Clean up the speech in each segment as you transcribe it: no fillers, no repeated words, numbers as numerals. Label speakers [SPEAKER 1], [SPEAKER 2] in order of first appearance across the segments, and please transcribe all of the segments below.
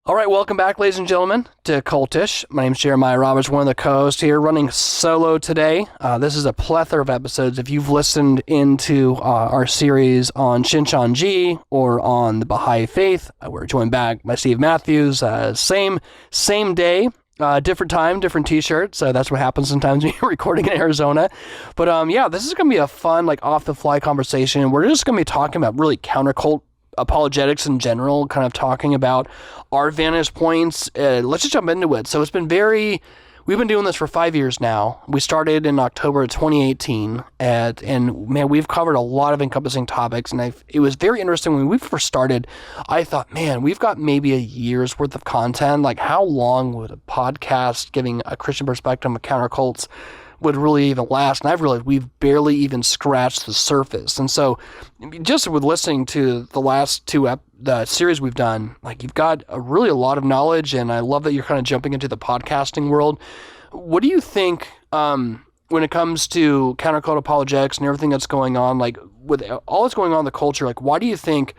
[SPEAKER 1] All right, welcome back, ladies and gentlemen, to Cultish. My name's Jeremiah Roberts, one of the co-hosts here, running solo today. This is a plethora of episodes. If you've listened into our series on Shincheonji or on the Baha'i Faith, we're joined back by Steve Matthews. Same day, different time, different T-shirt. So that's what happens sometimes when you're recording in Arizona. But yeah, this is going to be a fun, off-the-fly conversation. We're just going to be talking about really countercult apologetics in general, kind of talking about our vantage points. Let's just jump into it. So we've been doing this for 5 years now. We started in October of 2018, and man, we've covered a lot of encompassing topics, and it was very interesting when we first started. I thought, man, we've got maybe a year's worth of content. Like, how long would a podcast giving a Christian perspective of countercults would really even last? And I've realized we've barely even scratched the surface. And so just with listening to the last the series we've done, you've got a lot of knowledge, and I love that you're kind of jumping into the podcasting world. What do you think when it comes to countercult apologetics and everything that's going on, with all that's going on in the culture, why do you think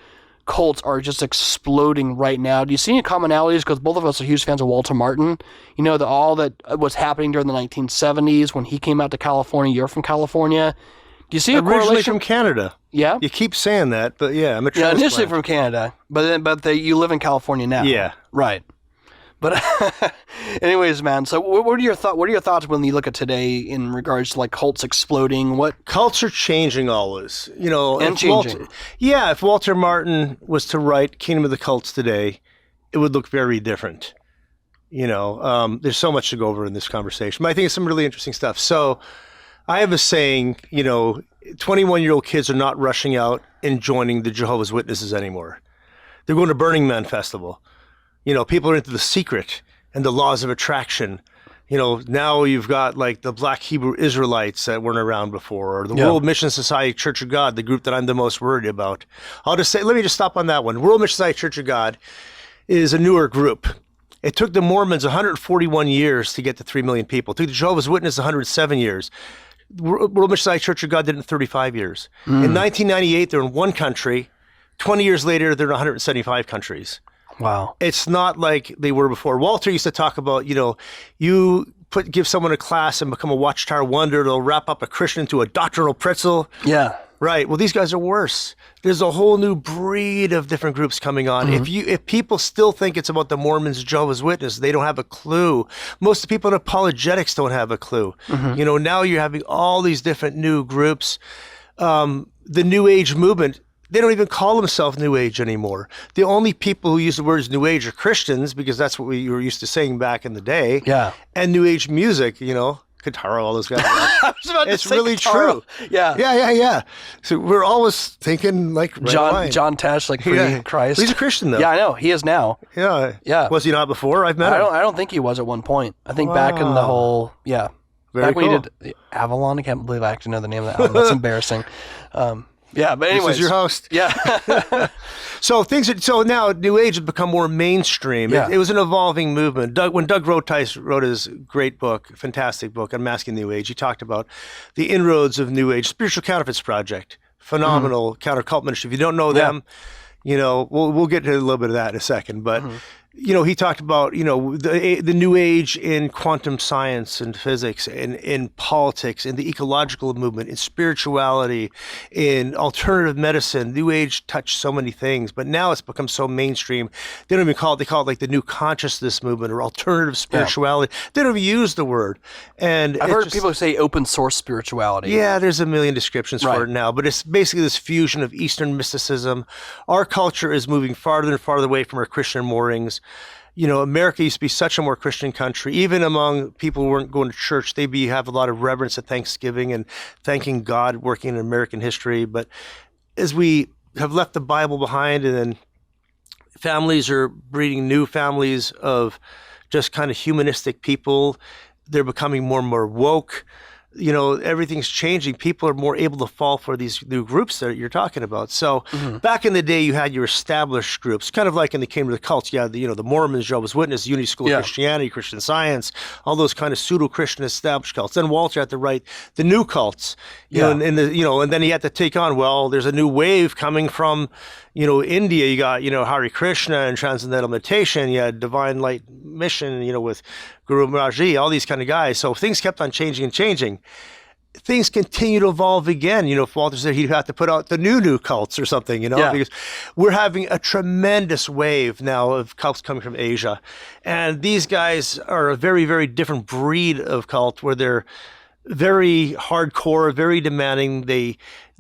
[SPEAKER 1] cults are just exploding right now? Do you see any commonalities? Because both of us are huge fans of Walter Martin. You know, all that was happening during the 1970s when he came out to California. You're from California. Do you see a
[SPEAKER 2] originally
[SPEAKER 1] correlation?
[SPEAKER 2] From Canada?
[SPEAKER 1] Yeah.
[SPEAKER 2] You keep saying that, but yeah, I'm a transplant.
[SPEAKER 1] Yeah, initially from Canada, but you live in California now.
[SPEAKER 2] Yeah.
[SPEAKER 1] Right. But anyways, man, so what are your thoughts when you look at today in regards to cults exploding? What
[SPEAKER 2] cults are changing always,
[SPEAKER 1] and changing.
[SPEAKER 2] If Walter Martin was to write Kingdom of the Cults today, it would look very different. There's so much to go over in this conversation, but I think it's some really interesting stuff. So I have a saying, 21-year-old kids are not rushing out and joining the Jehovah's Witnesses anymore. They're going to Burning Man Festival. People are into The Secret and the laws of attraction. Now you've got the Black Hebrew Israelites that weren't around before, or the World Mission Society Church of God, the group that I'm the most worried about. Let me just stop on that one. World Mission Society Church of God is a newer group. It took the Mormons 141 years to get to 3 million people. It took the Jehovah's Witnesses 107 years. World Mission Society Church of God did it in 35 years. In 1998, they're in one country. 20 years later, they're in 175 countries.
[SPEAKER 1] Wow.
[SPEAKER 2] It's not like they were before. Walter used to talk about, give someone a class and become a Watchtower Wonder. They'll wrap up a Christian into a doctrinal pretzel.
[SPEAKER 1] Yeah.
[SPEAKER 2] Right. Well, these guys are worse. There's a whole new breed of different groups coming on. Mm-hmm. If people still think it's about the Mormons, Jehovah's Witnesses, they don't have a clue. Most of the people in apologetics don't have a clue. Mm-hmm. Now you're having all these different new groups. The New Age movement, they don't even call themselves New Age anymore. The only people who use the words New Age are Christians, because that's what we were used to saying back in the day.
[SPEAKER 1] Yeah.
[SPEAKER 2] And New Age music, Guitar, all those guys. It's really
[SPEAKER 1] Guitar.
[SPEAKER 2] True.
[SPEAKER 1] Yeah.
[SPEAKER 2] Yeah. So we're always thinking
[SPEAKER 1] John Tesh, pre-Christ.
[SPEAKER 2] He's a Christian though.
[SPEAKER 1] Yeah, I know. He is now.
[SPEAKER 2] Yeah. Was he not before? I've met him.
[SPEAKER 1] I don't think he was at one point. I think back in the whole,
[SPEAKER 2] Very
[SPEAKER 1] back when
[SPEAKER 2] cool.
[SPEAKER 1] he did Avalon. I can't believe I actually know the name of that album. That's embarrassing. Yeah, but anyways.
[SPEAKER 2] This is your host.
[SPEAKER 1] Yeah.
[SPEAKER 2] So now New Age has become more mainstream.
[SPEAKER 1] Yeah.
[SPEAKER 2] It was an evolving movement. When Doug Rotice wrote his great book, fantastic book, Unmasking New Age, he talked about the inroads of New Age, Spiritual Counterfeits Project, phenomenal counter-cult ministry. If you don't know them, we'll get to a little bit of that in a second, but he talked about, the New Age in quantum science and physics, in politics, in the ecological movement, in spirituality, in alternative medicine. New Age touched so many things, but now it's become so mainstream. They don't even call it, they call it the new consciousness movement or alternative spirituality. Yeah. They don't even use the word. And
[SPEAKER 1] I've heard people say open source spirituality.
[SPEAKER 2] Yeah, there's a million descriptions for it now, but it's basically this fusion of Eastern mysticism. Our culture is moving farther and farther away from our Christian moorings. America used to be such a more Christian country. Even among people who weren't going to church, they have a lot of reverence at Thanksgiving and thanking God working in American history. But as we have left the Bible behind, and then families are breeding new families of just kind of humanistic people, they're becoming more and more woke. Everything's changing. People are more able to fall for these new groups that you're talking about. So back in the day, you had your established groups, kind of like in the Kingdom of the Cults. You had the Mormons, Jehovah's Witnesses, Unity School of Christianity, Christian Science, all those kind of pseudo-Christian established cults. Then Walter had to write the new cults, and then he had to take on, there's a new wave coming from, India, you got, Hare Krishna and Transcendental Meditation. You had Divine Light Mission, with Guru Maharaj, all these kind of guys. So things kept on changing and changing. Things continue to evolve again. If Walter said he'd have to put out the new cults or something, because we're having a tremendous wave now of cults coming from Asia. And these guys are a very, very different breed of cult, where they're very hardcore, very demanding.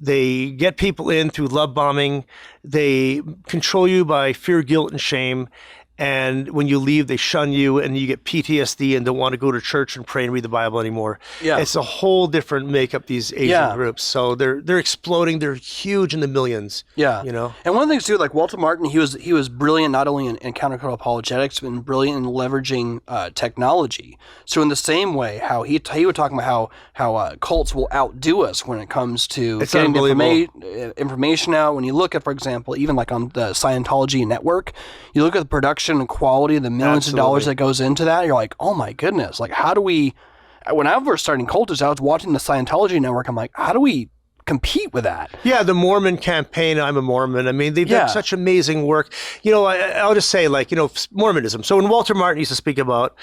[SPEAKER 2] They get people in through love bombing. They control you by fear, guilt, and shame. And when you leave, they shun you, and you get PTSD and don't want to go to church and pray and read the Bible anymore. Yeah. It's a whole different makeup, these Asian groups. So they're exploding. They're huge in the millions. Yeah.
[SPEAKER 1] And one of the things too, like Walter Martin, he was brilliant not only in countercultural apologetics, but brilliant in leveraging technology. So in the same way, how he would talk about how cults will outdo us when it comes to getting information out. When you look at, for example, even like on the Scientology network, you look at the production and quality of the millions of dollars that goes into that, you're like, oh my goodness, like how do we, when I was starting Cultish, I was watching the Scientology network, I'm like, how do we compete with that?
[SPEAKER 2] Yeah, the Mormon campaign, I'm a Mormon. I mean, they've done such amazing work. I'll just say, like, Mormonism. So when Walter Martin used to speak about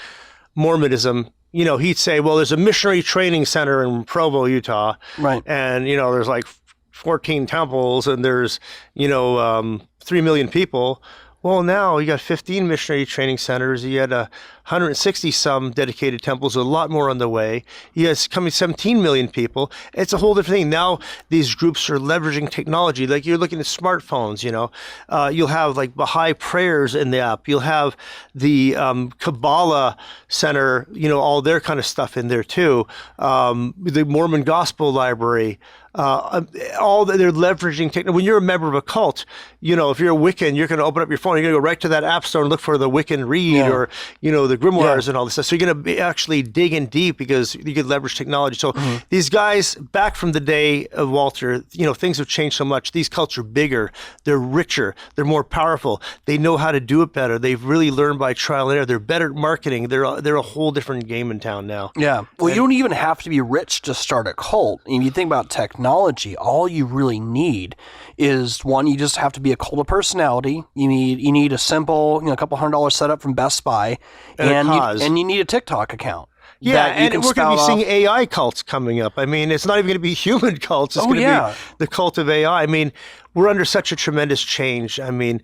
[SPEAKER 2] Mormonism, he'd say, well, there's a missionary training center in Provo, Utah. Right. And, there's like 14 temples and there's, 3 million people. Well, now you got 15 missionary training centers. You had 160 some dedicated temples, a lot more on the way. You have coming 17 million people. It's a whole different thing. Now these groups are leveraging technology. Like you're looking at smartphones, you'll have like Baha'i prayers in the app. You'll have the Kabbalah Center, all their kind of stuff in there too. The Mormon Gospel Library. All that they're leveraging technology. When you're a member of a cult, if you're a Wiccan, you're going to open up your phone, you're going to go right to that app store and look for the Wiccan Read or, the grimoires and all this stuff. So you're going to be actually digging deep because you could leverage technology. So these guys, back from the day of Walter, things have changed so much. These cults are bigger, they're richer, they're more powerful. They know how to do it better. They've really learned by trial and error. They're better at marketing. They're a whole different game in town now. Yeah.
[SPEAKER 1] Well, you don't even have to be rich to start a cult. If you think about technology, all you really need is one, you just have to be a cult of personality. You need a simple, a couple $100 setup from Best Buy, and you need a TikTok account.
[SPEAKER 2] Yeah, and we're going to be seeing AI cults coming up. I mean, it's not even going to be human cults. It's going to be the cult of AI. I mean, we're under such a tremendous change. I mean,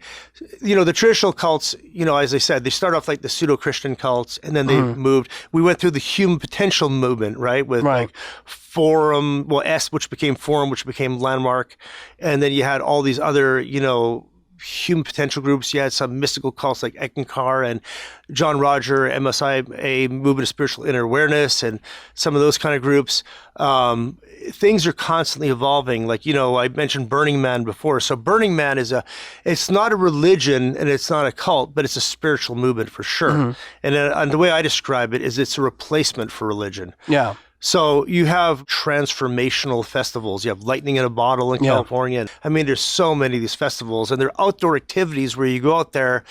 [SPEAKER 2] the traditional cults, as I said, they start off like the pseudo-Christian cults, and then they moved. We went through the human potential movement, right? With like Forum, which became Forum, which became Landmark. And then you had all these other, human potential groups. You had some mystical cults like Eckankar and John Roger, MSI, a movement of spiritual inner awareness, and some of those kind of groups. Things are constantly evolving. Like, I mentioned Burning Man before. So Burning Man it's not a religion and it's not a cult, but it's a spiritual movement for sure. And the way I describe it is it's a replacement for religion. Yeah. So you have transformational festivals. You have Lightning in a Bottle in California. I mean, there's so many of these festivals, and they're outdoor activities where you go out there,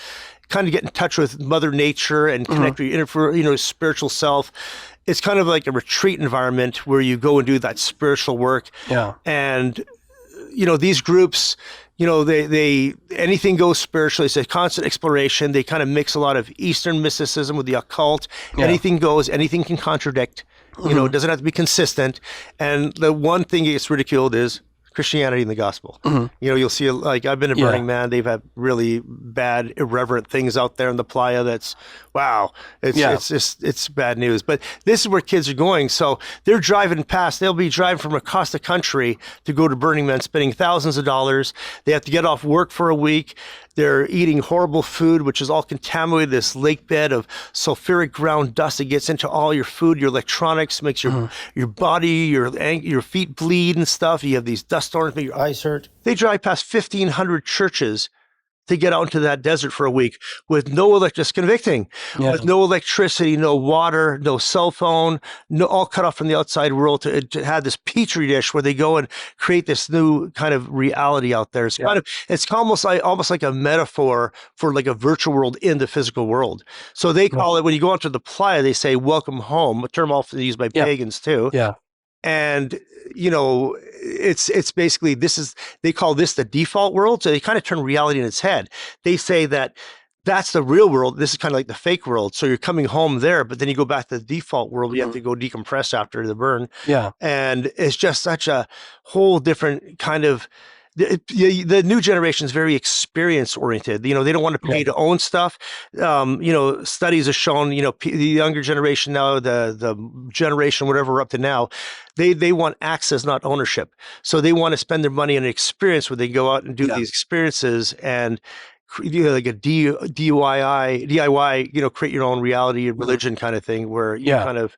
[SPEAKER 2] kind of get in touch with Mother Nature and connect with your spiritual self. It's kind of like a retreat environment where you go and do that spiritual work. Yeah. And these groups, they anything goes spiritually. It's a constant exploration. They kind of mix a lot of Eastern mysticism with the occult. Yeah. Anything goes. Anything can contradict. It doesn't have to be consistent. And the one thing that gets ridiculed is Christianity and the gospel. You'll see, like, I've been to Burning Man. They've had really bad, irreverent things out there in the playa. That's, wow. It's bad news. But this is where kids are going. So they're driving past. They'll be driving from across the country to go to Burning Man, spending thousands of dollars. They have to get off work for a week. They're eating horrible food, which is all contaminated, this lake bed of sulfuric ground dust that gets into all your food, your electronics, makes your body, your feet bleed and stuff. You have these dust storms, make your eyes hurt. They drive past 1,500 churches to get out into that desert for a week with no electricity. It's convicting. Yeah. With no electricity, no water, no cell phone, all cut off from the outside world to have this petri dish where they go and create this new kind of reality out there. It's it's almost like a metaphor for like a virtual world in the physical world. So they call it, when you go onto the playa, they say welcome home, a term often used by pagans too. Yeah. And, it's basically, they call this the default world. So they kind of turn reality in its head. They say that that's the real world. This is kind of like the fake world. So you're coming home there, but then you go back to the default world. You have to go decompress after the burn.
[SPEAKER 1] Yeah.
[SPEAKER 2] And it's just such a whole different kind of, the new generation is very experience oriented. They don't want to pay to own stuff. Studies have shown, the younger generation now, the generation, whatever we're up to now, they want access, not ownership. So they want to spend their money on an experience where they go out and do these experiences and, like a DIY, create your own reality and religion kind of thing, where you kind of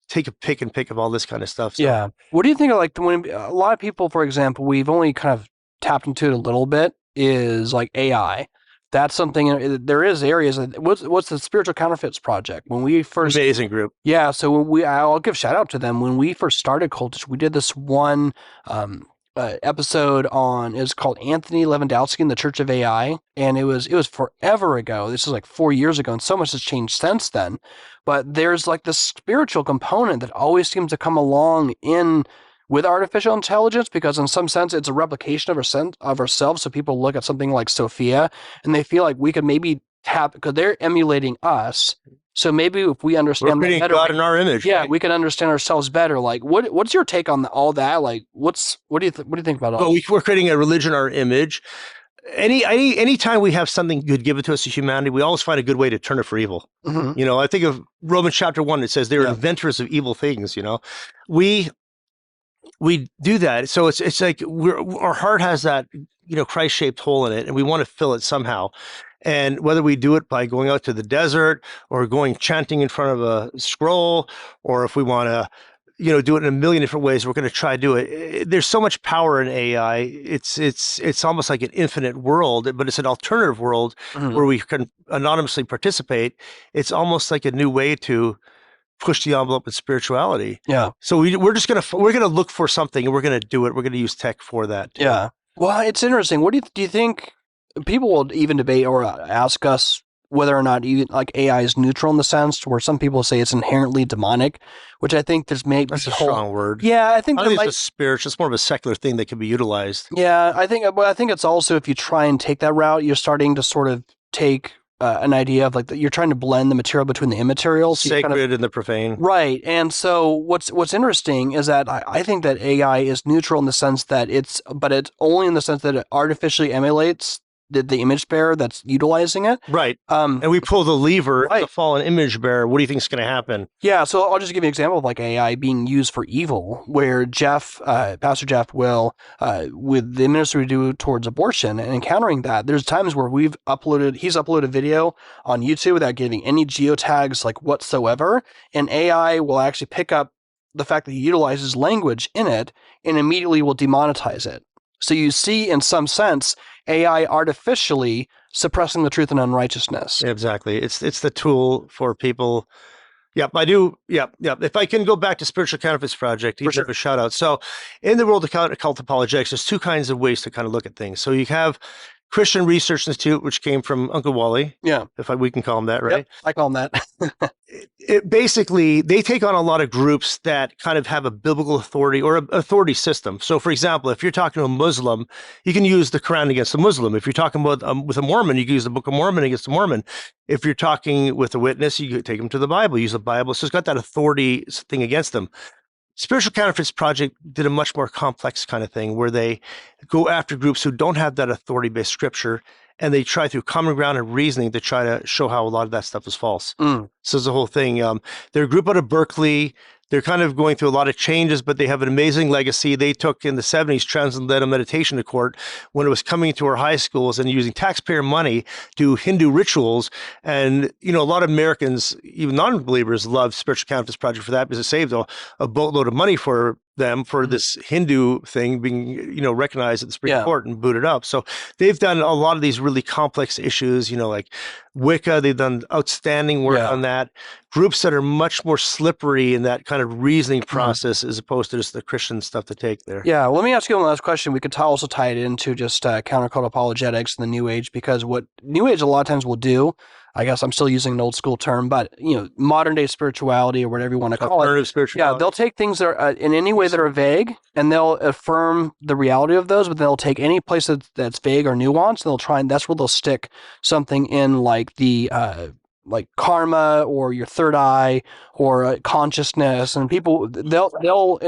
[SPEAKER 2] take a pick and pick of all this kind of stuff. So.
[SPEAKER 1] Yeah. What do you think of like when a lot of people, for example, we've only kind of tapped into it a little bit, is like AI. That's something. There is areas. What's the Spiritual Counterfeits Project? When we first
[SPEAKER 2] amazing group.
[SPEAKER 1] Yeah. So when I'll give shout out to them. When we first started Cultish, we did this one episode on, it was called Anthony Lewandowski and the Church of AI, and it was forever ago. This is like 4 years ago, and so much has changed since then. But there's like this spiritual component that always seems to come along with artificial intelligence, because in some sense it's a replication of ourselves. So people look at something like Sophia and they feel like we could maybe tap, because they're emulating us. So maybe if we understand
[SPEAKER 2] we're creating God in our image,
[SPEAKER 1] we can understand ourselves better. Like, what's your take on all that? Like, what do you think about all?
[SPEAKER 2] Well, we're creating a religion, our image. Any time we have something good given to us as humanity, we always find a good way to turn it for evil.
[SPEAKER 1] Mm-hmm.
[SPEAKER 2] I think of Romans chapter 1. It says they're inventors of evil things. We do that. So it's like our heart has that Christ-shaped hole in it, and we want to fill it somehow. And whether we do it by going out to the desert or going chanting in front of a scroll, or if we want to, do it in a million different ways, we're going to try to do it. There's so much power in AI. It's almost like an infinite world, but it's an alternative world where we can anonymously participate. It's almost like a new way to push the envelope in spirituality. Yeah. So we're gonna look for something, and we're gonna do it. We're gonna use tech for that too.
[SPEAKER 1] Yeah. Well, it's interesting. What do you think? People will even debate or ask us whether or not like AI is neutral in the sense where some people say it's inherently demonic, which I think there's maybe
[SPEAKER 2] that's a strong word.
[SPEAKER 1] Yeah, I think
[SPEAKER 2] it's a spiritual. It's more of a secular thing that can be utilized.
[SPEAKER 1] Yeah, I think it's also, if you try and take that route, you're starting to sort of take an idea of like you're trying to blend the material between the immaterial, so
[SPEAKER 2] sacred and the profane,
[SPEAKER 1] right? And so what's interesting is that I think that AI is neutral in the sense that it's only in the sense that it artificially emulates the image bearer that's utilizing it, right?
[SPEAKER 2] And we pull the lever, the fallen image bearer. What do you think is going to happen?
[SPEAKER 1] Yeah, so I'll just give you an example of like AI being used for evil, where Pastor Jeff will, with the ministry we do towards abortion and encountering that, there's times where he's uploaded video on YouTube without giving any geotags like whatsoever, and AI will actually pick up the fact that he utilizes language in it and immediately will demonetize it. So you see, in some sense, AI artificially suppressing the truth and unrighteousness.
[SPEAKER 2] Exactly. It's the tool for people. Yep, I do. Yep. If I can go back to Spiritual Counterfeits Project, even a shout out. So in the world of cult apologetics, there's two kinds of ways to kind of look at things. So you have Christian Research Institute, which came from Uncle Wally. Yeah. We can call him that, right?
[SPEAKER 1] Yep, I call him that.
[SPEAKER 2] Basically, they take on a lot of groups that kind of have a biblical authority or an authority system. So, for example, if you're talking to a Muslim, you can use the Quran against a Muslim. If you're talking about with a Mormon, you can use the Book of Mormon against a Mormon. If you're talking with a witness, you take them to the Bible, use the Bible. So it's got that authority thing against them. Spiritual Counterfeits Project did a much more complex kind of thing where they go after groups who don't have that authority-based scripture, and they try through common ground and reasoning to try to show how a lot of that stuff is false. So it's the whole thing. They're a group out of Berkeley. They're kind of going through a lot of changes, but they have an amazing legacy. They took in the 70s transcendental meditation to court when it was coming to our high schools and using taxpayer money to Hindu rituals. And, a lot of Americans, even non-believers, love Spiritual Counterfeits Project for that because it saved a boatload of money for them for this Hindu thing being, recognized at the Supreme Court and booted up. So they've done a lot of these really complex issues, like Wicca. They've done outstanding work on that. Groups that are much more slippery in that kind of reasoning process as opposed to just the Christian stuff to take there.
[SPEAKER 1] Yeah, well, let me ask you one last question. We could also tie it into just counter-cult apologetics and the New Age, because what New Age a lot of times will do, I guess I'm still using an old school term, but modern day spirituality or whatever you want to call it.
[SPEAKER 2] Alternative spirituality.
[SPEAKER 1] Yeah, they'll take things that are in any way that are vague, and they'll affirm the reality of those, but they'll take any place that's vague or nuanced, and they'll try, and that's where they'll stick something in like the like karma or your third eye or consciousness, and people they'll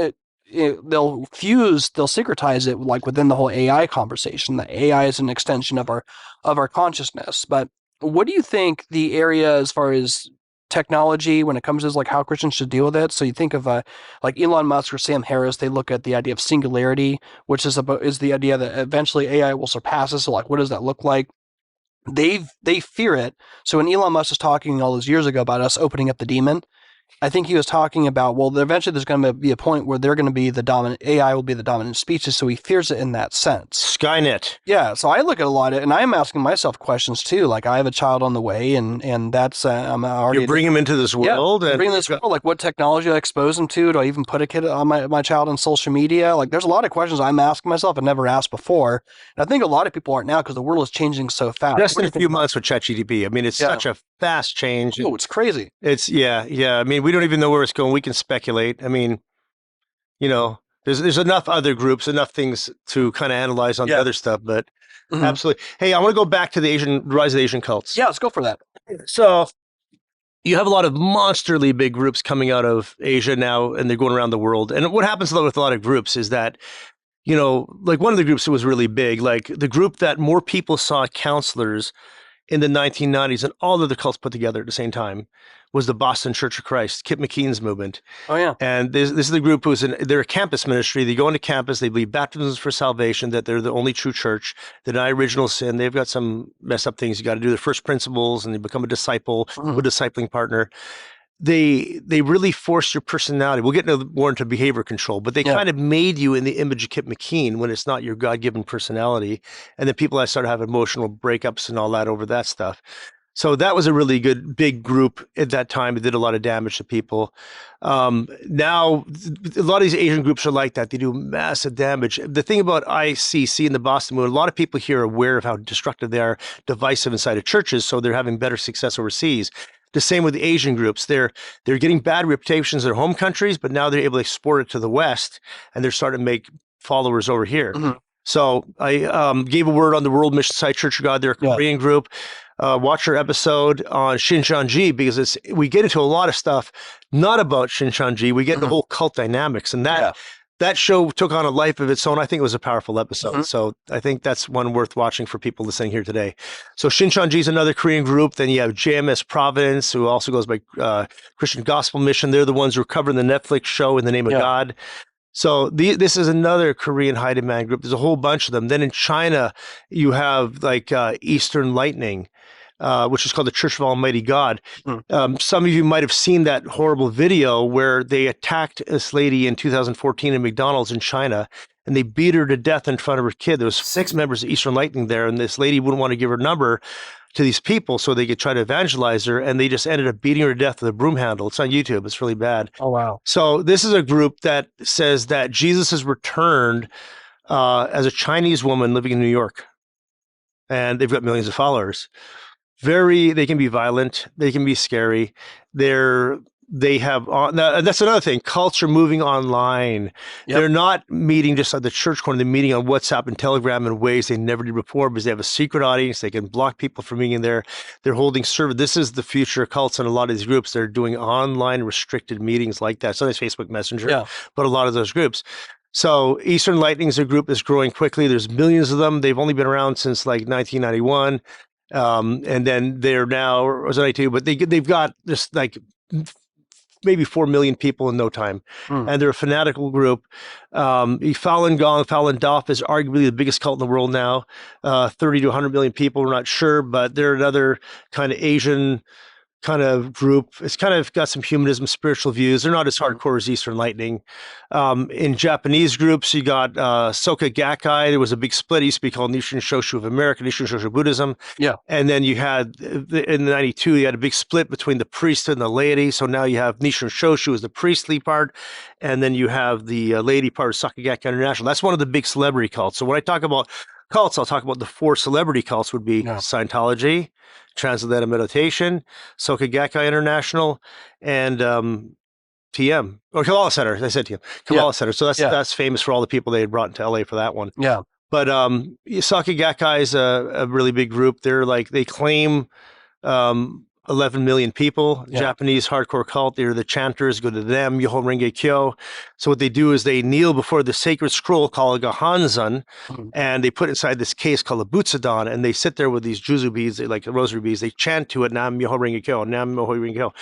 [SPEAKER 1] secretize it like within the whole AI conversation. The AI is an extension of our consciousness. But what do you think the area as far as technology when it comes to like how Christians should deal with it? So you think of like Elon Musk or Sam Harris, they look at the idea of singularity, which is the idea that eventually AI will surpass us. So like, what does that look like? They fear it. So when Elon Musk was talking all those years ago about us opening up the demon, I think he was talking about, well, eventually there's going to be a point where they're going to be the dominant, AI will be the dominant species, so he fears it in that sense.
[SPEAKER 2] Skynet.
[SPEAKER 1] Yeah, so I look at a lot of it, and I'm asking myself questions too. Like, I have a child on the way, and that's, I'm already...
[SPEAKER 2] You bring him into this world?
[SPEAKER 1] Yeah, bring this world, like what technology do I expose him to? Do I even put a kid on my child on social media? Like, there's a lot of questions I'm asking myself I've never asked before. And I think a lot of people aren't now because the world is changing so fast.
[SPEAKER 2] Just in a few months with ChatGPT. I mean, it's such a fast change.
[SPEAKER 1] Oh, it's crazy.
[SPEAKER 2] It's, yeah. I mean, we don't even know where it's going. We can speculate. I mean, there's enough other groups, enough things to kind of analyze on the other stuff, but absolutely. Hey, I want to go back to the rise of the Asian cults.
[SPEAKER 1] Yeah, let's go for that.
[SPEAKER 2] So you have a lot of monsterly big groups coming out of Asia now, and they're going around the world. And what happens with a lot of groups is that, like one of the groups that was really big, like the group that more people saw counselors in the 1990s and all of the cults put together at the same time was the Boston Church of Christ, Kip McKean's movement.
[SPEAKER 1] Oh, yeah.
[SPEAKER 2] And this is the group they're a campus ministry. They go into campus, they believe baptisms for salvation, that they're the only true church, they deny original sin. They've got some messed up things. You got to do their first principles, and they become a disciple, a discipling partner. They really force your personality. We'll get more into behavior control, but they kind of made you in the image of Kip McKean when it's not your God-given personality. And then people started having emotional breakups and all that over that stuff. So that was a really good, big group at that time. It did a lot of damage to people. Now, a lot of these Asian groups are like that. They do massive damage. The thing about ICC and the Boston movement, a lot of people here are aware of how destructive they are, divisive inside of churches, so they're having better success overseas. The same with the Asian groups. They're getting bad reputations in their home countries, but now they're able to export it to the West, and they're starting to make followers over here. So I gave a word on the World Mission Site Church of God. They're a Korean group. Watch our episode on Shincheonji, because we get into a lot of stuff not about Shincheonji. We get into the whole cult dynamics, and that show took on a life of its own. I think it was a powerful episode. So I think that's one worth watching for people listening here today. So Shincheonji is another Korean group. Then you have JMS Providence, who also goes by Christian Gospel Mission. They're the ones who are covering the Netflix show In the Name of God. So this is another Korean high demand group. There's a whole bunch of them. Then in China, you have like Eastern Lightning, which is called the Church of Almighty God. Some of you might have seen that horrible video where they attacked this lady in 2014 in McDonald's in China, and they beat her to death in front of her kid. There was 6 members of Eastern Lightning there, and this lady wouldn't want to give her number to these people so they could try to evangelize her, and they just ended up beating her to death with a broom handle. It's on YouTube. It's really bad.
[SPEAKER 1] Oh, wow.
[SPEAKER 2] So this is a group that says that Jesus has returned as a Chinese woman living in New York, and they've got millions of followers. They can be violent. They can be scary. They have, that's another thing. Cults are moving online. They're not meeting just at the church corner. They're meeting on WhatsApp and Telegram in ways they never did before, because they have a secret audience. They can block people from being in there. They're holding server. This is the future of cults, and a lot of these groups, they're doing online restricted meetings like that. Sometimes Facebook Messenger, but a lot of those groups. So Eastern Lightning is a group that's growing quickly. There's millions of them. They've only been around since like 1991. And then they're now, or was it 92? But they've got just like maybe 4 million people in no time. And they're a fanatical group. Falun Gong, Falun Dafa is arguably the biggest cult in the world now. 30 to 100 million people, we're not sure, but they're another kind of Asian kind of group. It's kind of got some humanism, spiritual views. They're not as hardcore as Eastern Lightning. In Japanese groups, you got Soka Gakkai. There was a big split. It used to be called Nichiren Shoshu of America, Nichiren Shoshu Buddhism. And then you had, in 92, you had a big split between the priesthood and the laity. So now you have Nichiren Shoshu as the priestly part, and then you have the laity part of Soka Gakkai International. That's one of the big celebrity cults. So when I talk about cults, I'll talk about the 4 celebrity cults would be Scientology, Transcendental Meditation, Soka Gakkai International, and TM or Kabbalah Center. I said TM, Kabbalah Center. So that's famous for all the people they had brought into LA for that one.
[SPEAKER 1] Yeah.
[SPEAKER 2] But Soka Gakkai is a really big group. They claim 11 million people, Japanese hardcore cult. They're the chanters, go to them, Yoho Renge Kyo. So what they do is they kneel before the sacred scroll called a Gahanzan, and they put inside this case called a Butsudan, and they sit there with these juzu beads, like rosary beads. They chant to it, Nam Yoho Renge Kyo, Nam Yoho Renge Kyo.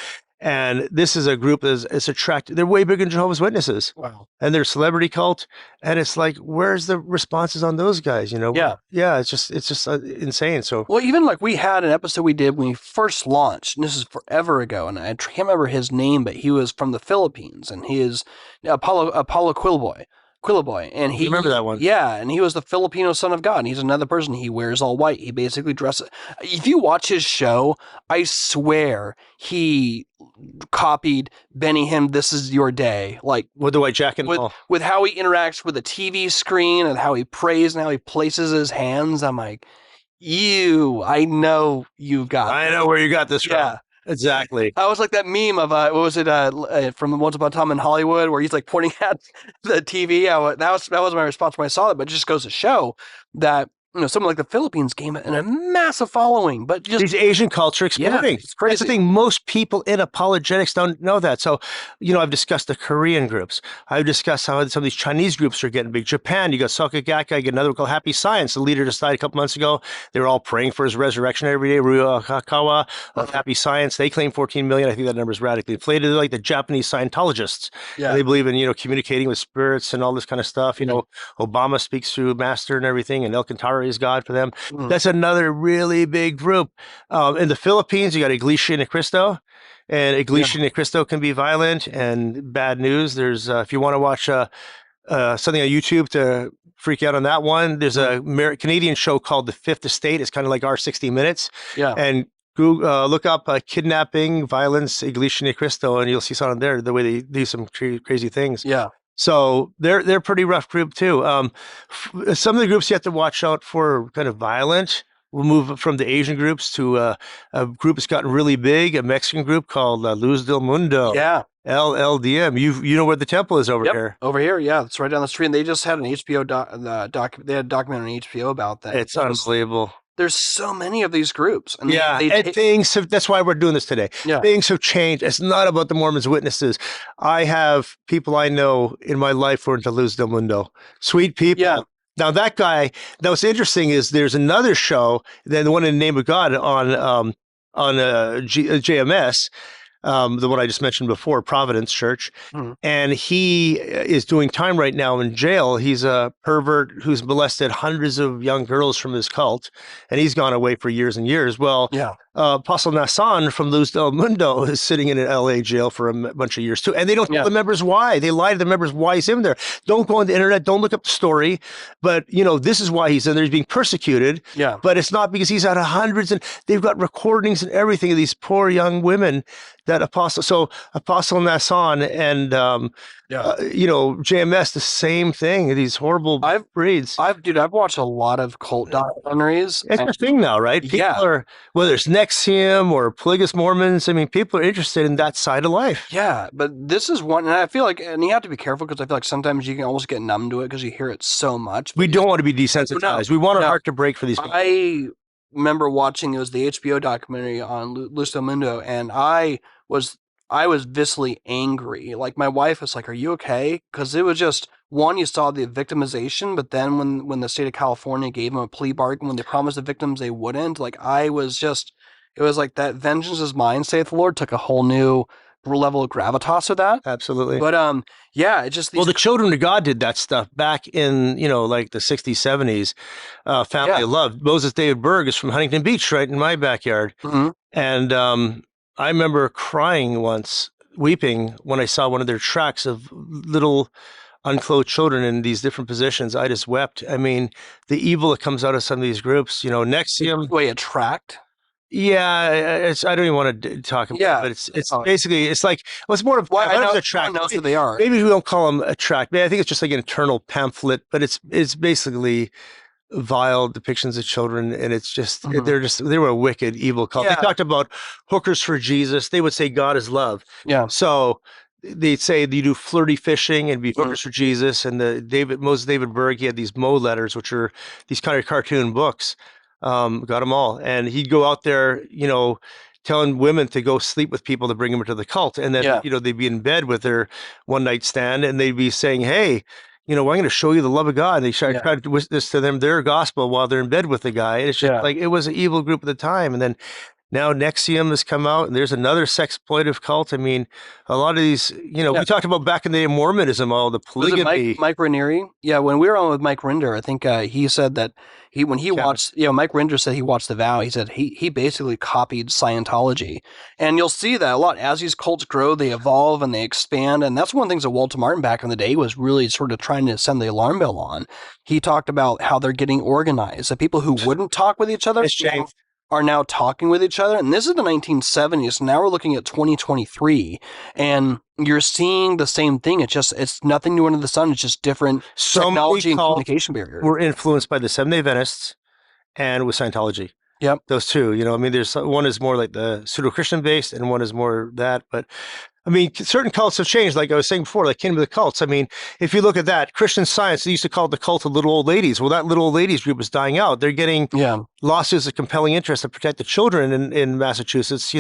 [SPEAKER 2] And this is a group that's attracted. They're way bigger than Jehovah's Witnesses.
[SPEAKER 1] Wow.
[SPEAKER 2] And they're celebrity cult. And it's like, where's the responses on those guys? You know? Yeah. It's just insane. So,
[SPEAKER 1] well, even like we had an episode we did when we first launched, and this is forever ago, and I can't remember his name, but he was from the Philippines, and he is Apollo Quill Boy. Quill Boy, and he
[SPEAKER 2] remember that one?
[SPEAKER 1] Yeah, and he was the Filipino son of God. And he's another person. He wears all white. He basically dresses. If you watch his show, I swear he copied Benny Hinn. This is your day, like
[SPEAKER 2] with the white jacket,
[SPEAKER 1] with how he interacts with the TV screen and how he prays and how he places his hands. I'm like, I know you've got.
[SPEAKER 2] I know where you got this from. Yeah. Exactly.
[SPEAKER 1] I was like that meme of what was it from Once Upon a Time in Hollywood, where he's like pointing at the TV. That was my response when I saw it. But it just goes to show that someone like the Philippines came in a massive following, but just
[SPEAKER 2] these Asian culture exploding.
[SPEAKER 1] It's crazy.
[SPEAKER 2] That's the thing. Most people in apologetics don't know that. So, I've discussed the Korean groups. I've discussed how some of these Chinese groups are getting big. Japan, you got Soka Gakkai, you got another one called Happy Science. The leader just died a couple months ago. They were all praying for his resurrection every day. Ryo Hakawa of Happy Science. They claim 14 million. I think that number is radically inflated. They're like the Japanese Scientologists. Yeah. They believe in, communicating with spirits and all this kind of stuff. Obama speaks through Master and everything, and Alcantara is God for them. That's another really big group. In the Philippines, you got Iglesia Ni Cristo, and Iglesia Ni Cristo can be violent and bad news. There's if you want to watch something on YouTube to freak out on that one, there's a Canadian show called The Fifth Estate. It's kind of like our 60 Minutes. Yeah. And look up kidnapping, violence, Iglesia Ni Cristo, and you'll see something there, the way they do some crazy things. Yeah. So they're a pretty rough group too. Some of the groups you have to watch out for kind of violent. We'll move from the Asian groups to a group that's gotten really big, a Mexican group called Luz del Mundo. Yeah. LLDM. You know where the temple is over here.
[SPEAKER 1] Over here, yeah. It's right down the street. And they just had an HBO they had a documentary on HBO about that.
[SPEAKER 2] It's unbelievable.
[SPEAKER 1] There's so many of these groups.
[SPEAKER 2] And that's why we're doing this today. Yeah. Things have changed. It's not about the Mormons' witnesses. I have people I know in my life who are into Luz del Mundo. Sweet people. Yeah. Now that guy, what's interesting is there's another show, then the one in the Name of God on JMS, the one I just mentioned before, Providence Church. And he is doing time right now in jail. He's a pervert who's molested hundreds of young girls from his cult, and he's gone away for years and years. Well, Apostle Nassan from Luz del Mundo is sitting in an LA jail for a bunch of years too. And they don't tell the members why. They lie to the members why he's in there. Don't go on the internet. Don't look up the story. But, this is why he's in there. He's being persecuted. Yeah. But it's not because he's out of hundreds, and they've got recordings and everything of these poor young women that Apostle Nassan and, JMS, the same thing. These horrible breeds.
[SPEAKER 1] I've watched a lot of cult documentaries.
[SPEAKER 2] It's a thing now, right? People are, whether it's NXIVM or polygamous Mormons, I mean, people are interested in that side of life.
[SPEAKER 1] Yeah, but this is one, and I feel like, and you have to be careful because I feel like sometimes you can almost get numb to it because you hear it so much.
[SPEAKER 2] We don't want to be desensitized. We want our heart to break for these people.
[SPEAKER 1] I remember watching, it was the HBO documentary on Luz del Mundo, and I was viscerally angry. Like, my wife was like, "Are you okay?" Because it was just, one, you saw the victimization, but then when the state of California gave them a plea bargain, when they promised the victims they wouldn't, like, it was like that vengeance is mine, saith the Lord, took a whole new level of gravitas to that.
[SPEAKER 2] Absolutely.
[SPEAKER 1] But it just
[SPEAKER 2] the Children of God did that stuff back in like the 60s, 70s. Family of Love. Moses David Berg is from Huntington Beach, right in my backyard. And I remember crying once, weeping, when I saw one of their tracks of little unclothed children in these different positions. I just wept. I mean, the evil that comes out of some of these groups, NXIVM.
[SPEAKER 1] Wait, a tract?
[SPEAKER 2] Yeah, I don't even want to talk about it, but it's basically, it's like, it's more of,
[SPEAKER 1] I know who they are.
[SPEAKER 2] Maybe we don't call them a tract. I think it's just like an internal pamphlet, but it's basically vile depictions of children, and it's just
[SPEAKER 1] Mhm.
[SPEAKER 2] they were a wicked, evil cult. They
[SPEAKER 1] Yeah.
[SPEAKER 2] talked about hookers for Jesus. They would say God is love.
[SPEAKER 1] Yeah.
[SPEAKER 2] So they'd say you do flirty fishing and be
[SPEAKER 1] Mhm.
[SPEAKER 2] hookers for Jesus. And the Moses David Berg, he had these Mo letters, which are these kind of cartoon books. Got them all, and he'd go out there, telling women to go sleep with people to bring them into the cult, and then
[SPEAKER 1] Yeah.
[SPEAKER 2] they'd be in bed with their one night stand, and they'd be saying, "Hey, well, I'm going to show you the love of God." And they try
[SPEAKER 1] Yeah.
[SPEAKER 2] to witness to them their gospel while they're in bed with the guy. And it's just
[SPEAKER 1] Yeah.
[SPEAKER 2] like, it was an evil group at the time. And then now Nexium has come out, and there's another sexploitive cult. I mean, a lot of these,
[SPEAKER 1] Yeah.
[SPEAKER 2] we talked about back in the day Mormonism, all the
[SPEAKER 1] Was it
[SPEAKER 2] polygamy.
[SPEAKER 1] Mike Raniere? Yeah, when we were on with Mike Rinder, I think he said that when he watched, Mike Rinder said he watched The Vow. He said he basically copied Scientology, and you'll see that a lot as these cults grow, they evolve and they expand, and that's one of the things that Walter Martin back in the day was really sort of trying to send the alarm bell on. He talked about how they're getting organized. The people who wouldn't talk with each other
[SPEAKER 2] It's changed.
[SPEAKER 1] are now talking with each other. And this is the 1970s. Now we're looking at 2023, and you're seeing the same thing. It's nothing new under the sun. It's just different technology and communication barriers.
[SPEAKER 2] We're influenced by the Seventh-day Adventists and with Scientology.
[SPEAKER 1] Yep.
[SPEAKER 2] Those two, I mean, there's one is more like the pseudo-Christian based, and one is more that, but I mean, certain cults have changed, like I was saying before, like Kingdom of the Cults. I mean, if you look at that, Christian Science, they used to call it the cult of little old ladies. Well, that little old ladies group is dying out. They're getting lawsuits of compelling interest to protect the children in Massachusetts,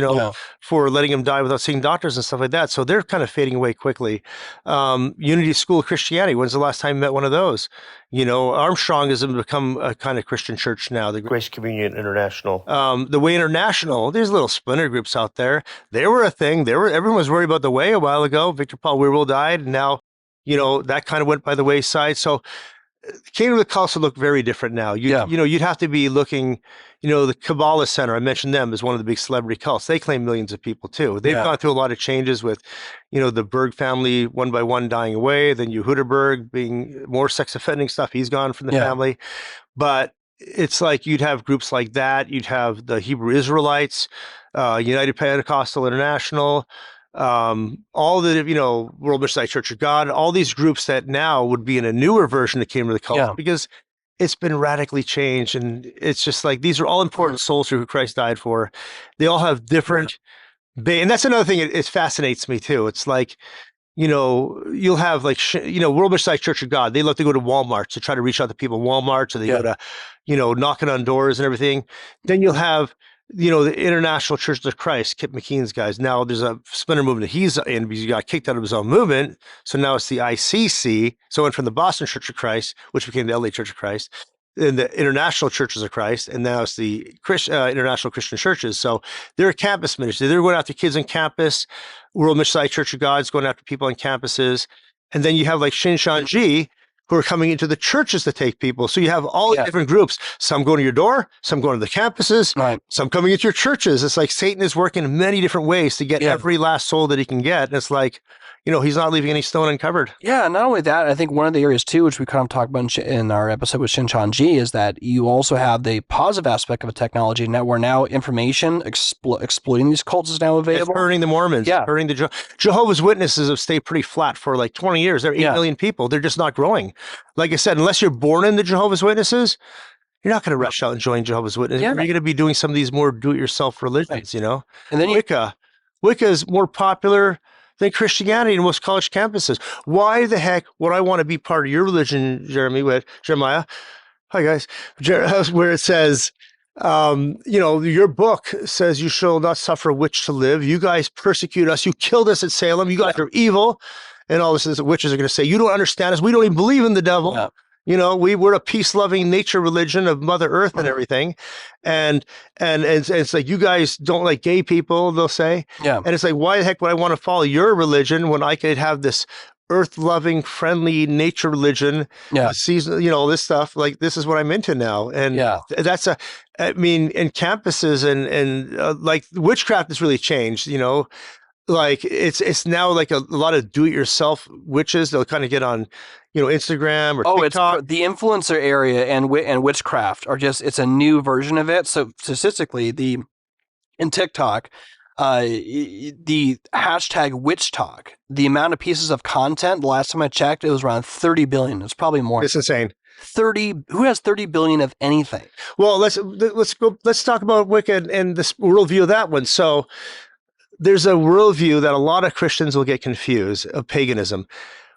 [SPEAKER 2] for letting them die without seeing doctors and stuff like that. So they're kind of fading away quickly. Unity School of Christianity, when's the last time you met one of those? Armstrong has become a kind of Christian church now. The
[SPEAKER 3] Grace Communion International.
[SPEAKER 2] The Way International, there's little splinter groups out there. They were a thing. Everyone was worried about the Way a while ago. Victor Paul Wierwille died, and now, that kind of went by the wayside. So Kingdom of the Cults would look very different now. You'd have to be looking, the Kabbalah Center, I mentioned them as one of the big celebrity cults. They claim millions of people too. They've gone through a lot of changes with, the Berg family one by one dying away, then Yehuda Berg being more sex offending stuff. He's gone from the family. But it's like you'd have groups like that. You'd have the Hebrew Israelites, United Pentecostal International, all the, World Messiah Church of God, all these groups that now would be in a newer version of Kingdom of the Cult, because it's been radically changed. And it's just like, these are all important souls who Christ died for. They all have different, and that's another thing. It fascinates me too. It's like, you'll have like, World Messiah Church of God. They love to go to Walmart to try to reach out to people in Walmart. So they go to, knocking on doors and everything. Then you'll have, the International Church of Christ, Kip McKean's guys. Now there's a splinter movement that he's in because he got kicked out of his own movement. So now it's the ICC. So it went from the Boston Church of Christ, which became the LA Church of Christ, and the International Churches of Christ, and now it's the International Christian Churches. So they're a campus ministry. They're going after kids on campus. World Messiah Church of God is going after people on campuses. And then you have like Shincheonji, who are coming into the churches to take people. So you have all the different groups, some going to your door, some going to the campuses, some coming into your churches. It's like Satan is working in many different ways to get every last soul that he can get. And it's like, he's not leaving any stone uncovered.
[SPEAKER 1] Yeah, not only that, I think one of the areas too, which we kind of talked about in our episode with Shincheonji, is that you also have the positive aspect of a technology where now information exploiting these cults is now available.
[SPEAKER 2] It's hurting the Mormons, hurting the Jehovah's Witnesses have stayed pretty flat for like 20 years. They're 8 million people. They're just not growing. Like I said, unless you're born in the Jehovah's Witnesses, you're not going to rush out and join Jehovah's Witnesses. You're going to be doing some of these more do-it-yourself religions, And then Wicca is more popular than Christianity in most college campuses. Why the heck would I want to be part of your religion, Jeremiah? Hi, guys. Where it says, your book says you shall not suffer a witch to live. You guys persecute us. You killed us at Salem. You guys are evil. And all this is witches are going to say, you don't understand us. We don't even believe in the devil. Yeah. We're a peace-loving nature religion of Mother Earth and everything. And it's like, you guys don't like gay people, they'll say. Yeah. And it's like, why the heck would I want to follow your religion when I could have this earth-loving, friendly nature religion? Yeah. Season, this stuff. Like, this is what I'm into now. And that's in campuses and like witchcraft has really changed, Like it's now like a lot of do-it-yourself witches. They'll kind of get on, Instagram or TikTok.
[SPEAKER 1] It's the influencer area and witchcraft are it's a new version of it. So statistically, in TikTok, the hashtag witch talk, the amount of pieces of content, the last time I checked, it was around 30 billion. It's probably more.
[SPEAKER 2] It's insane.
[SPEAKER 1] Who has 30 billion of anything?
[SPEAKER 2] Well, let's talk about Wicca and this worldview of that one. So there's a worldview that a lot of Christians will get confused of paganism.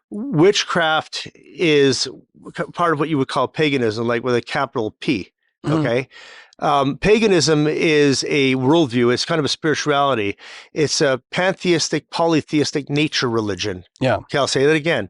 [SPEAKER 2] Witchcraft is part of what you would call paganism, like with a capital P. Okay. Paganism is a worldview. It's kind of a spirituality. It's a pantheistic, polytheistic nature religion.
[SPEAKER 1] Yeah.
[SPEAKER 2] Okay, I'll say that again.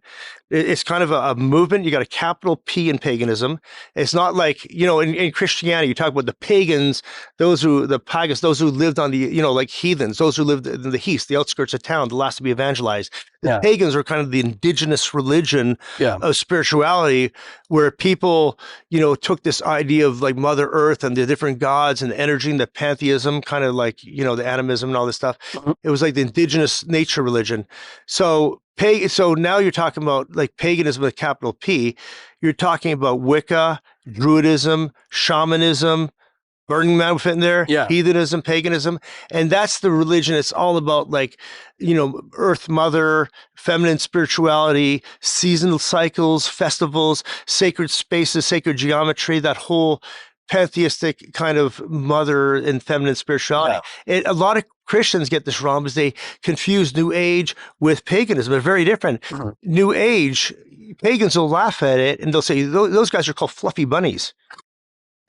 [SPEAKER 2] It's kind of a movement. You got a capital P in paganism. It's not like, in Christianity, you talk about the pagans, those who lived on the, like heathens, those who lived in the east, the outskirts of town, the last to be evangelized. The pagans are kind of the indigenous religion of spirituality, where people, took this idea of like Mother Earth and the different gods and the energy and the pantheism, kind of like, the animism and all this stuff. It was like the indigenous nature religion. So now you're talking about like paganism with a capital P. You're talking about Wicca, Druidism, shamanism, Burning Man fit in there, heathenism, paganism. And that's the religion. It's all about like, Earth Mother, feminine spirituality, seasonal cycles, festivals, sacred spaces, sacred geometry, that whole pantheistic kind of mother and feminine spirituality. A lot of Christians get this wrong because they confuse New Age with paganism. They're very different. New Age, pagans will laugh at it and they'll say, those guys are called fluffy bunnies.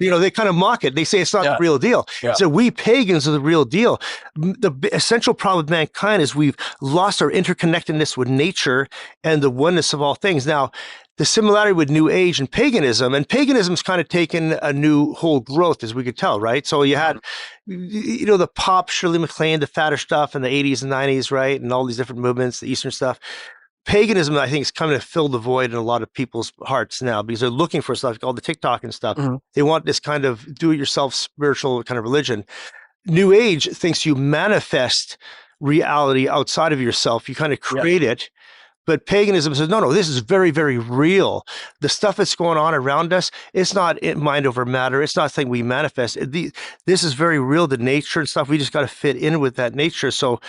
[SPEAKER 2] They kind of mock it. They say it's not the real deal. So we pagans are the real deal. The essential problem of mankind is we've lost our interconnectedness with nature and the oneness of all things. Now, the similarity with New Age and paganism's kind of taken a new whole growth, as we could tell, right? So you had, the pop, Shirley MacLaine, the fatter stuff in the 80s and 90s, right? And all these different movements, the Eastern stuff. Paganism, I think, is coming to fill the void in a lot of people's hearts now because they're looking for stuff, all the TikTok and stuff. They want this kind of do-it-yourself spiritual kind of religion. New Age thinks you manifest reality outside of yourself. You kind of create it. But paganism says, no, this is very, very real. The stuff that's going on around us, it's not mind over matter. It's not something we manifest. This is very real, the nature and stuff. We just got to fit in with that nature. So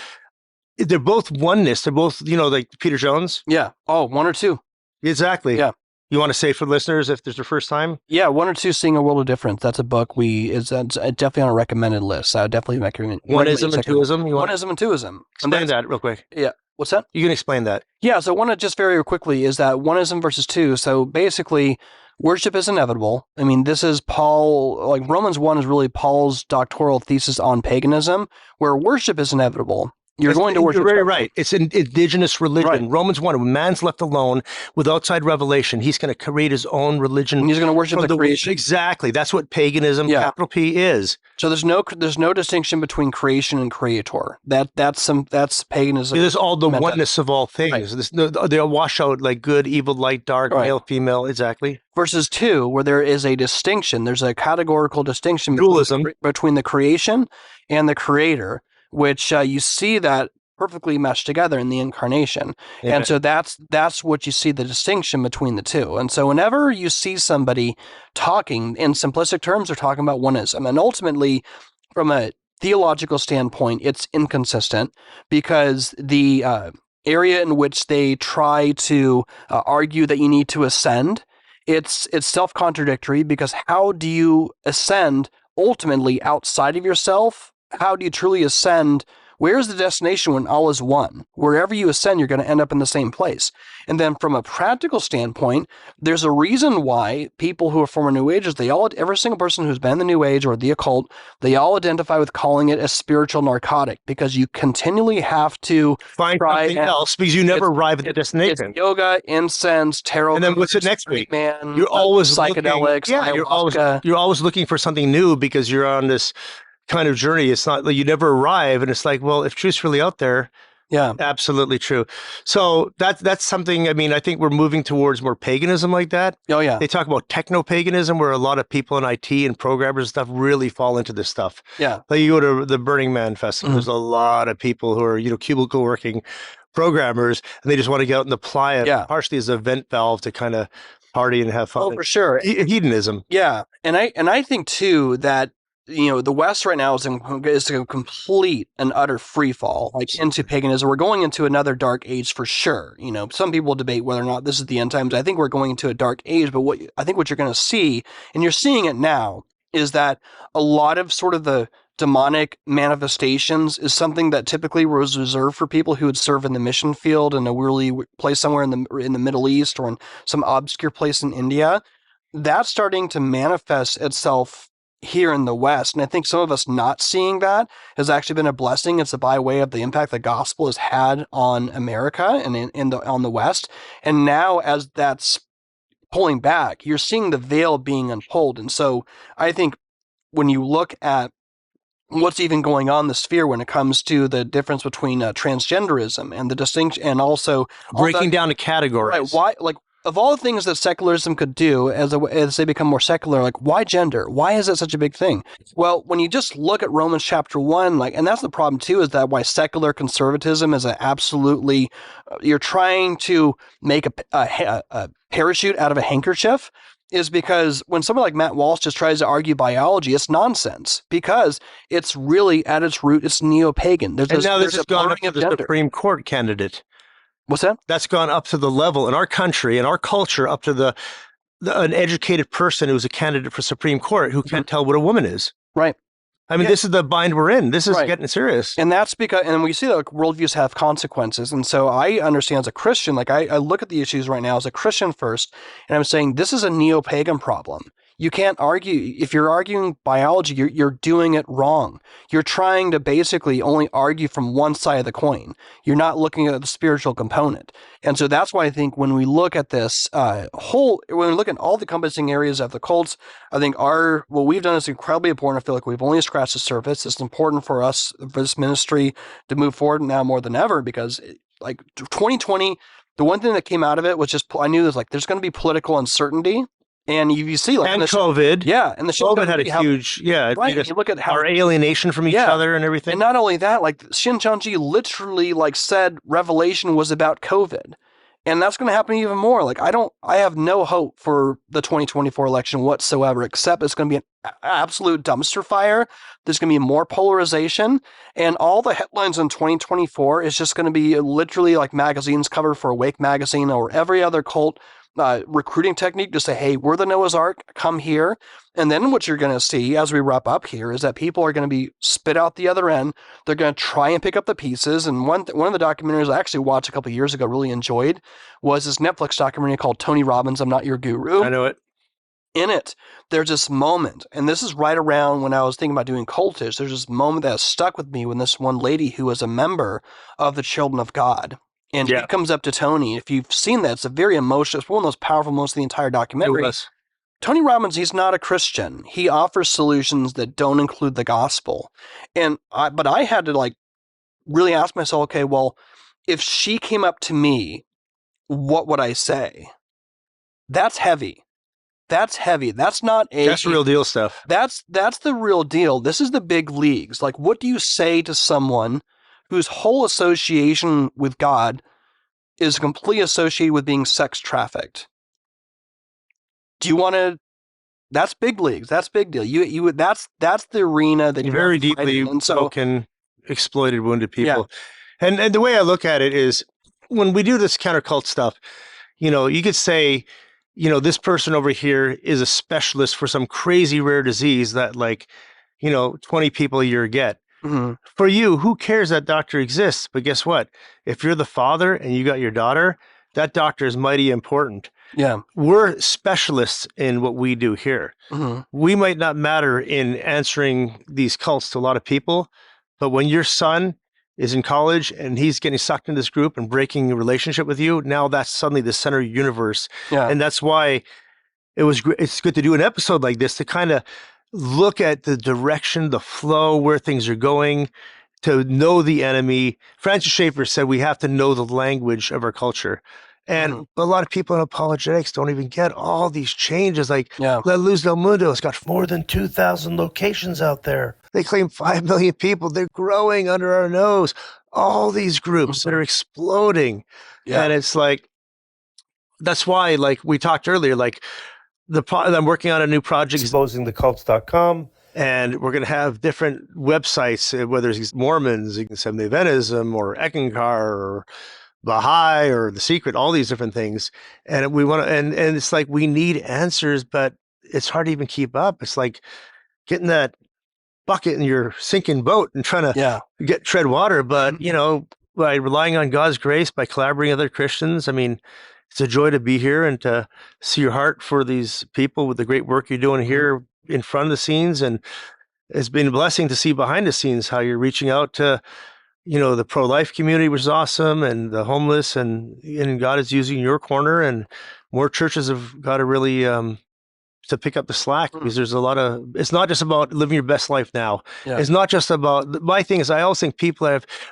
[SPEAKER 2] they're both oneness. They're both, like Peter Jones.
[SPEAKER 1] Yeah. Oh, one or two.
[SPEAKER 2] Exactly.
[SPEAKER 1] Yeah.
[SPEAKER 2] You want to say for listeners, if there's their first time?
[SPEAKER 1] Yeah, One or Two, Seeing a World of Difference. That's a book it's definitely on a recommended list. I would definitely recommend
[SPEAKER 2] Oneism and Twoism?
[SPEAKER 1] Oneism and Twoism.
[SPEAKER 2] Explain that real quick.
[SPEAKER 1] Yeah. What's that?
[SPEAKER 2] You can explain that.
[SPEAKER 1] Yeah, so one just very quickly is that oneism versus two. So basically, worship is inevitable. I mean, this is Romans 1 is really Paul's doctoral thesis on paganism, where worship is inevitable. You're going to worship.
[SPEAKER 2] You're very right. It's an indigenous religion.
[SPEAKER 1] Right.
[SPEAKER 2] Romans 1, when man's left alone with outside revelation, he's going to create his own religion.
[SPEAKER 1] And he's going to worship the creation.
[SPEAKER 2] Exactly. That's what paganism, capital P, is. So
[SPEAKER 1] there's no distinction between creation and creator. That's paganism.
[SPEAKER 2] There's all the oneness of all things. Right. They'll wash out like good, evil, light, dark, male, female. Exactly.
[SPEAKER 1] Versus two, where there is a distinction. There's a categorical distinction between the creation and the creator, which you see that perfectly meshed together in the incarnation. Yeah. And so that's what you see, the distinction between the two. And so whenever you see somebody talking in simplistic terms, they're talking about oneism. And ultimately, from a theological standpoint, it's inconsistent because the area in which they try to argue that you need to ascend, it's self-contradictory, because how do you ascend ultimately outside of yourself? How do you truly ascend? Where's the destination when all is one? Wherever you ascend, you're going to end up in the same place. And then from a practical standpoint, there's a reason why people who are former New Agers, every single person who's been in the New Age or the occult, they all identify with calling it a spiritual narcotic, because you continually have to
[SPEAKER 2] find something else, because you never arrive at the destination.
[SPEAKER 1] It's yoga, incense, tarot.
[SPEAKER 2] And then what's it next week?
[SPEAKER 1] Man,
[SPEAKER 2] you're always
[SPEAKER 1] psychedelics.
[SPEAKER 2] You're always looking for something new, because you're on this kind of journey. It's not like you never arrive, and it's like, well, if truth's really out there, absolutely true. So that's something. I mean, I think we're moving towards more paganism like that.
[SPEAKER 1] Oh yeah,
[SPEAKER 2] they talk about techno-paganism, where a lot of people in IT and programmers and stuff really fall into this stuff.
[SPEAKER 1] Yeah,
[SPEAKER 2] like you go to the Burning Man festival. There's a lot of people who are cubicle working programmers, and they just want to get out and apply it partially as a vent valve to kind of party and have fun.
[SPEAKER 1] Oh, for sure,
[SPEAKER 2] hedonism.
[SPEAKER 1] Yeah, and I think too that the West right now is a complete and utter free fall, like into paganism. We're going into another dark age for sure. Some people debate whether or not this is the end times. I think we're going into a dark age, but what you're going to see, and you're seeing it now, is that a lot of sort of the demonic manifestations is something that typically was reserved for people who would serve in the mission field in a really place somewhere in the Middle East or in some obscure place in India. That's starting to manifest itself here in the West. And I think some of us not seeing that has actually been a blessing. It's a by way of the impact the gospel has had on America and on the West. And now as that's pulling back, you're seeing the veil being unpulled. And so I think when you look at what's even going on in the sphere when it comes to the difference between transgenderism and the distinction, and also
[SPEAKER 2] breaking down the categories.
[SPEAKER 1] Right? Why, like, of all the things that secularism could do as they become more secular, like, why gender? Why is it such a big thing? Well, when you just look at Romans chapter 1, like, and that's the problem too, is that why secular conservatism is absolutely, you're trying to make a parachute out of a handkerchief, is because when someone like Matt Walsh just tries to argue biology, it's nonsense, because it's really, at its root, it's neo-pagan.
[SPEAKER 2] Now this has gone up to the Supreme Court candidate.
[SPEAKER 1] What's that?
[SPEAKER 2] That's gone up to the level in our country, in our culture, up to an educated person who's a candidate for Supreme Court who can't tell what a woman is.
[SPEAKER 1] Right.
[SPEAKER 2] I mean, this is the bind we're in. This is getting serious.
[SPEAKER 1] And that's because, and we see that, like, worldviews have consequences. And so I understand as a Christian, like, I look at the issues right now as a Christian first, and I'm saying this is a neo-pagan problem. You can't argue. If you're arguing biology, you're doing it wrong. You're trying to basically only argue from one side of the coin. You're not looking at the spiritual component. And so that's why I think when we look at this when we look at all the encompassing areas of the cults, I think what we've done is incredibly important. I feel like we've only scratched the surface. It's important for us, for this ministry, to move forward now more than ever, because like 2020, the one thing that came out of it was just, I knew there's going to be political uncertainty. And you see, like,
[SPEAKER 2] and COVID,
[SPEAKER 1] and the
[SPEAKER 2] COVID had a huge,
[SPEAKER 1] right. You look at how
[SPEAKER 2] our alienation from each other and everything.
[SPEAKER 1] And not only that, like, Shincheonji literally, like, said Revelation was about COVID, and that's going to happen even more. Like, I have no hope for the 2024 election whatsoever, except it's going to be an absolute dumpster fire. There's going to be more polarization, and all the headlines in 2024 is just going to be literally like magazines cover for Awake magazine or every other cult recruiting technique to say, hey, we're the Noah's Ark, come here. And then what you're going to see as we wrap up here is that people are going to be spit out the other end. They're going to try and pick up the pieces. And one of the documentaries I actually watched a couple of years ago, really enjoyed, was this Netflix documentary called Tony Robbins, I'm Not Your Guru.
[SPEAKER 2] I know it.
[SPEAKER 1] In it, there's this moment, and this is right around when I was thinking about doing Cultish, there's this moment that stuck with me when this one lady who was a member of the Children of God, and he comes up to Tony. If you've seen that, it's a very emotional, it's one of the most powerful moments of the entire documentary. Tony Robbins, he's not a Christian. He offers solutions that don't include the gospel. But I had to, like, really ask myself, okay, well, if she came up to me, what would I say? That's heavy. That's heavy. That's not
[SPEAKER 2] that's real deal stuff.
[SPEAKER 1] That's the real deal. This is the big leagues. Like, what do you say to someone whose whole association with God is completely associated with being sex trafficked? Do you want to? That's big leagues. That's big deal. That's the arena that you're
[SPEAKER 2] very deeply broken, exploited, wounded people. Yeah. And the way I look at it is, when we do this counter cult stuff, you could say, this person over here is a specialist for some crazy rare disease that, like, 20 people a year get. Mm-hmm. For you, who cares that doctor exists? But guess what? If you're the father and you got your daughter, that doctor is mighty important.
[SPEAKER 1] Yeah.
[SPEAKER 2] We're specialists in what we do here. Mm-hmm. We might not matter in answering these cults to a lot of people, but when your son is in college and he's getting sucked into this group and breaking a relationship with you, now that's suddenly the center of the universe. Yeah. And that's why it's good to do an episode like this, to kind of look at the direction, the flow, where things are going, to know the enemy. Francis Schaeffer said we have to know the language of our culture. And a lot of people in apologetics don't even get all these changes. Like, La Luz del Mundo has got more than 2,000 locations out there. They claim 5 million people. They're growing under our nose. All these groups that are exploding. Yeah. And it's like, that's why, like we talked earlier, like I'm working on a new project.
[SPEAKER 3] Exposingthecults.com.
[SPEAKER 2] And we're going to have different websites, whether it's Mormons, Seventh-day Adventism, or Eckankar, or Baha'i, or The Secret, all these different things. And we want to, and it's like we need answers, but it's hard to even keep up. It's like getting that bucket in your sinking boat and trying to tread water. But, by relying on God's grace, by collaborating with other Christians, I mean, it's a joy to be here and to see your heart for these people with the great work you're doing here in front of the scenes. And it's been a blessing to see behind the scenes how you're reaching out to, the pro-life community, which is awesome, and the homeless, and God is using your corner, and more churches have got to really to pick up the slack, because there's a lot of, it's not just about living your best life now. Yeah. It's not just about, my thing is, I always think people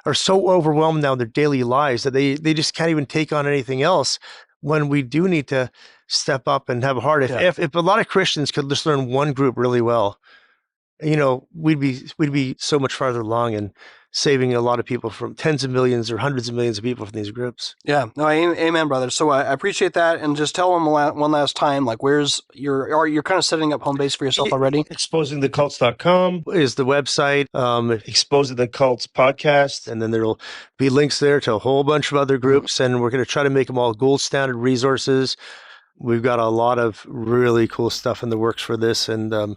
[SPEAKER 2] are so overwhelmed now in their daily lives that they just can't even take on anything else, when we do need to step up and have a heart. If a lot of Christians could just learn one group really well, we'd be so much farther along and saving a lot of people from tens of millions or hundreds of millions of people from these groups. Yeah,
[SPEAKER 1] no, amen, brother. So I appreciate that, and just tell them one last time, like, where's you're kind of setting up home base for yourself already.
[SPEAKER 2] ExposingTheCults.com is the website. Exposing the Cults podcast, and then there'll be links there to a whole bunch of other groups, and we're going to try to make them all gold standard resources. We've got a lot of really cool stuff in the works for this, and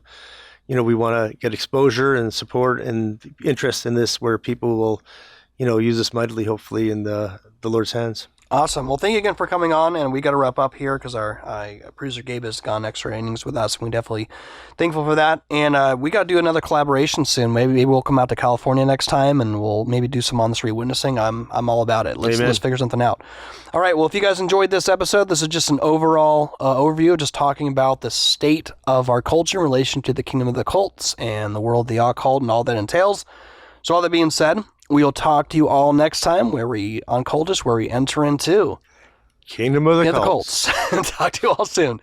[SPEAKER 2] we want to get exposure and support and interest in this, where people will, use this mightily, hopefully, in the Lord's hands.
[SPEAKER 1] Awesome. Well, thank you again for coming on, and we got to wrap up here because our producer Gabe has gone extra innings with us. We're definitely thankful for that, and we got to do another collaboration soon. Maybe we'll come out to California next time, and we'll maybe do some on-the-street witnessing. I'm all about it. Let's figure something out. All right. Well, if you guys enjoyed this episode, this is just an overall overview, just talking about the state of our culture in relation to the kingdom of the cults and the world of the occult and all that entails. So all that being said, we'll talk to you all next time on Cultish, where we enter into
[SPEAKER 2] Kingdom of the Cults.
[SPEAKER 1] Talk to you all soon.